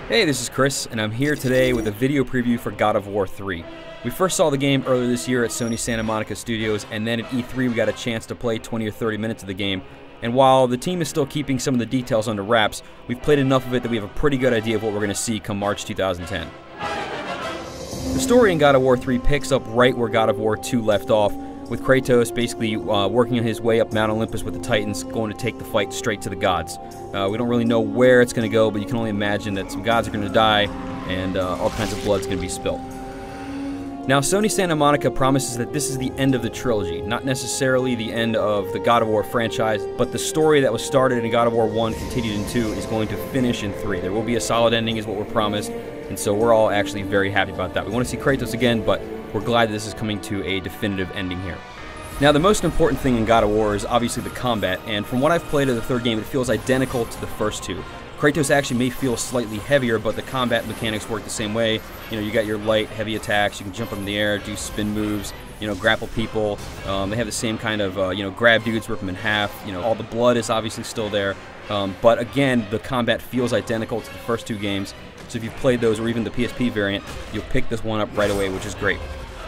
Hey, this is Chris, and I'm here today with a video preview for God of War 3. We first saw the game earlier this year at Sony Santa Monica Studios, and then at E3 we got a chance to play 20 or 30 minutes of the game. And while the team is still keeping some of the details under wraps, we've played enough of it that we have a pretty good idea of what we're going to see come March 2010. The story in God of War 3 picks up right where God of War 2 left off, with Kratos basically working his way up Mount Olympus with the Titans, going to take the fight straight to the gods. We don't really know where it's going to go, but you can only imagine that some gods are going to die, and all kinds of blood's going to be spilled. Now, Sony Santa Monica promises that this is the end of the trilogy, not necessarily the end of the God of War franchise, but the story that was started in God of War 1, continued in 2, is going to finish in 3. There will be a solid ending is what we're promised, and so we're all actually very happy about that. We want to see Kratos again, but we're glad that this is coming to a definitive ending here. Now, the most important thing in God of War is obviously the combat, and from what I've played of the third game, it feels identical to the first two. Kratos actually may feel slightly heavier, but the combat mechanics work the same way. You know, you got your light, heavy attacks, you can jump up in the air, do spin moves, grapple people. They have the same kind of, grab dudes, rip them in half. All the blood is obviously still there. But again, the combat feels identical to the first two games. So if you've played those, or even the PSP variant, you'll pick this one up right away, which is great.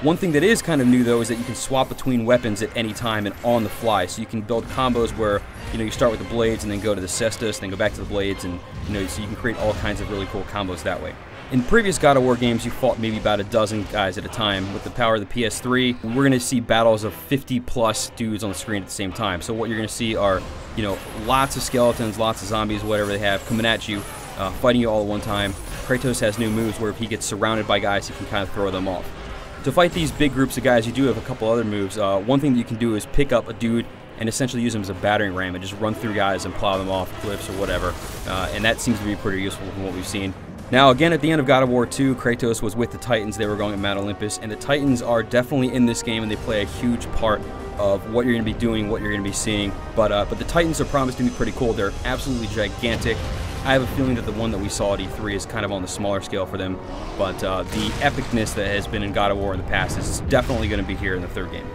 One thing that is kind of new, though, is that you can swap between weapons at any time and on the fly. So you can build combos where, you start with the blades and then go to the cestus, then go back to the blades, and, so you can create all kinds of really cool combos that way. In previous God of War games, you fought maybe about a dozen guys at a time. With the power of the PS3, we're going to see battles of 50-plus dudes on the screen at the same time. So what you're going to see are, lots of skeletons, lots of zombies, whatever they have, coming at you, fighting you all at one time. Kratos has new moves where if he gets surrounded by guys, he can kind of throw them off. To fight these big groups of guys, you do have a couple other moves. One thing that you can do is pick up a dude and essentially use him as a battering ram and just run through guys and plow them off cliffs or whatever. And that seems to be pretty useful from what we've seen. Now, again, at the end of God of War 2, Kratos was with the Titans. They were going at Mount Olympus, and the Titans are definitely in this game, and they play a huge part of what you're going to be doing, what you're going to be seeing. But the Titans are promised to be pretty cool. They're absolutely gigantic. I have a feeling that the one that we saw at E3 is kind of on the smaller scale for them, but the epicness that has been in God of War in the past is definitely going to be here in the third game.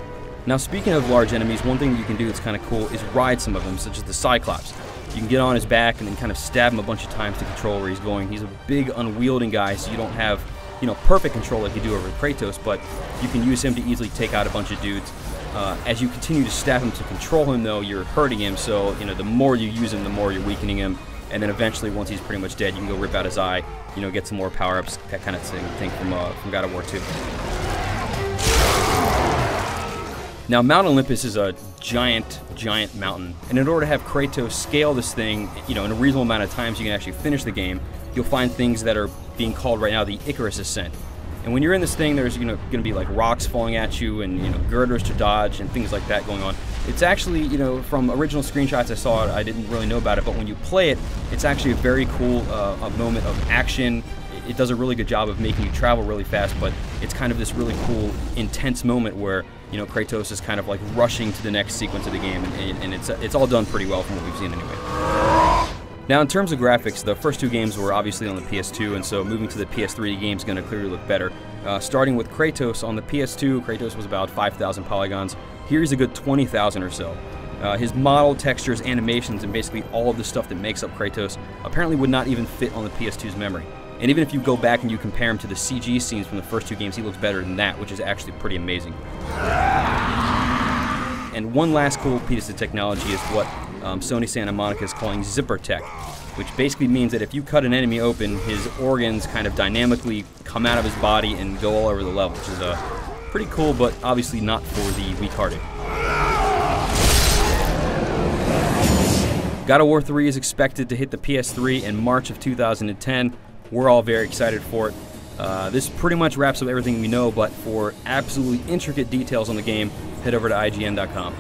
Now, speaking of large enemies, one thing that you can do that's kind of cool is ride some of them, such as the Cyclops. You can get on his back and then kind of stab him a bunch of times to control where he's going. He's a big, unwielding guy, so you don't have, perfect control like you do over Kratos, but you can use him to easily take out a bunch of dudes. As you continue to stab him to control him, though, you're hurting him, so, the more you use him, the more you're weakening him. And then eventually, once he's pretty much dead, you can go rip out his eye, get some more power-ups, that kind of thing from God of War 2. Now, Mount Olympus is a giant, giant mountain, and in order to have Kratos scale this thing, in a reasonable amount of time so you can actually finish the game, you'll find things that are being called right now the Icarus Ascent. And when you're in this thing, there's going to be like rocks falling at you and girders to dodge and things like that going on. It's actually, from original screenshots I saw, I didn't really know about it, but when you play it, it's actually a very cool a moment of action. It does a really good job of making you travel really fast, but it's kind of this really cool, intense moment where, Kratos is kind of like rushing to the next sequence of the game, and it's all done pretty well from what we've seen anyway. Now, in terms of graphics, the first two games were obviously on the PS2, and so moving to the PS3, the game's going to clearly look better. Starting with Kratos on the PS2, Kratos was about 5,000 polygons. Here he's a good 20,000 or so. His model, textures, animations, and basically all of the stuff that makes up Kratos apparently would not even fit on the PS2's memory. And even if you go back and you compare him to the CG scenes from the first two games, he looks better than that, which is actually pretty amazing. And one last cool piece of technology is what Sony Santa Monica is calling zipper tech, which basically means that if you cut an enemy open, his organs kind of dynamically come out of his body and go all over the level, which is pretty cool, but obviously not for the weak-hearted. God of War 3 is expected to hit the PS3 in March of 2010. We're all very excited for it. This pretty much wraps up everything we know, but for absolutely intricate details on the game, head over to IGN.com.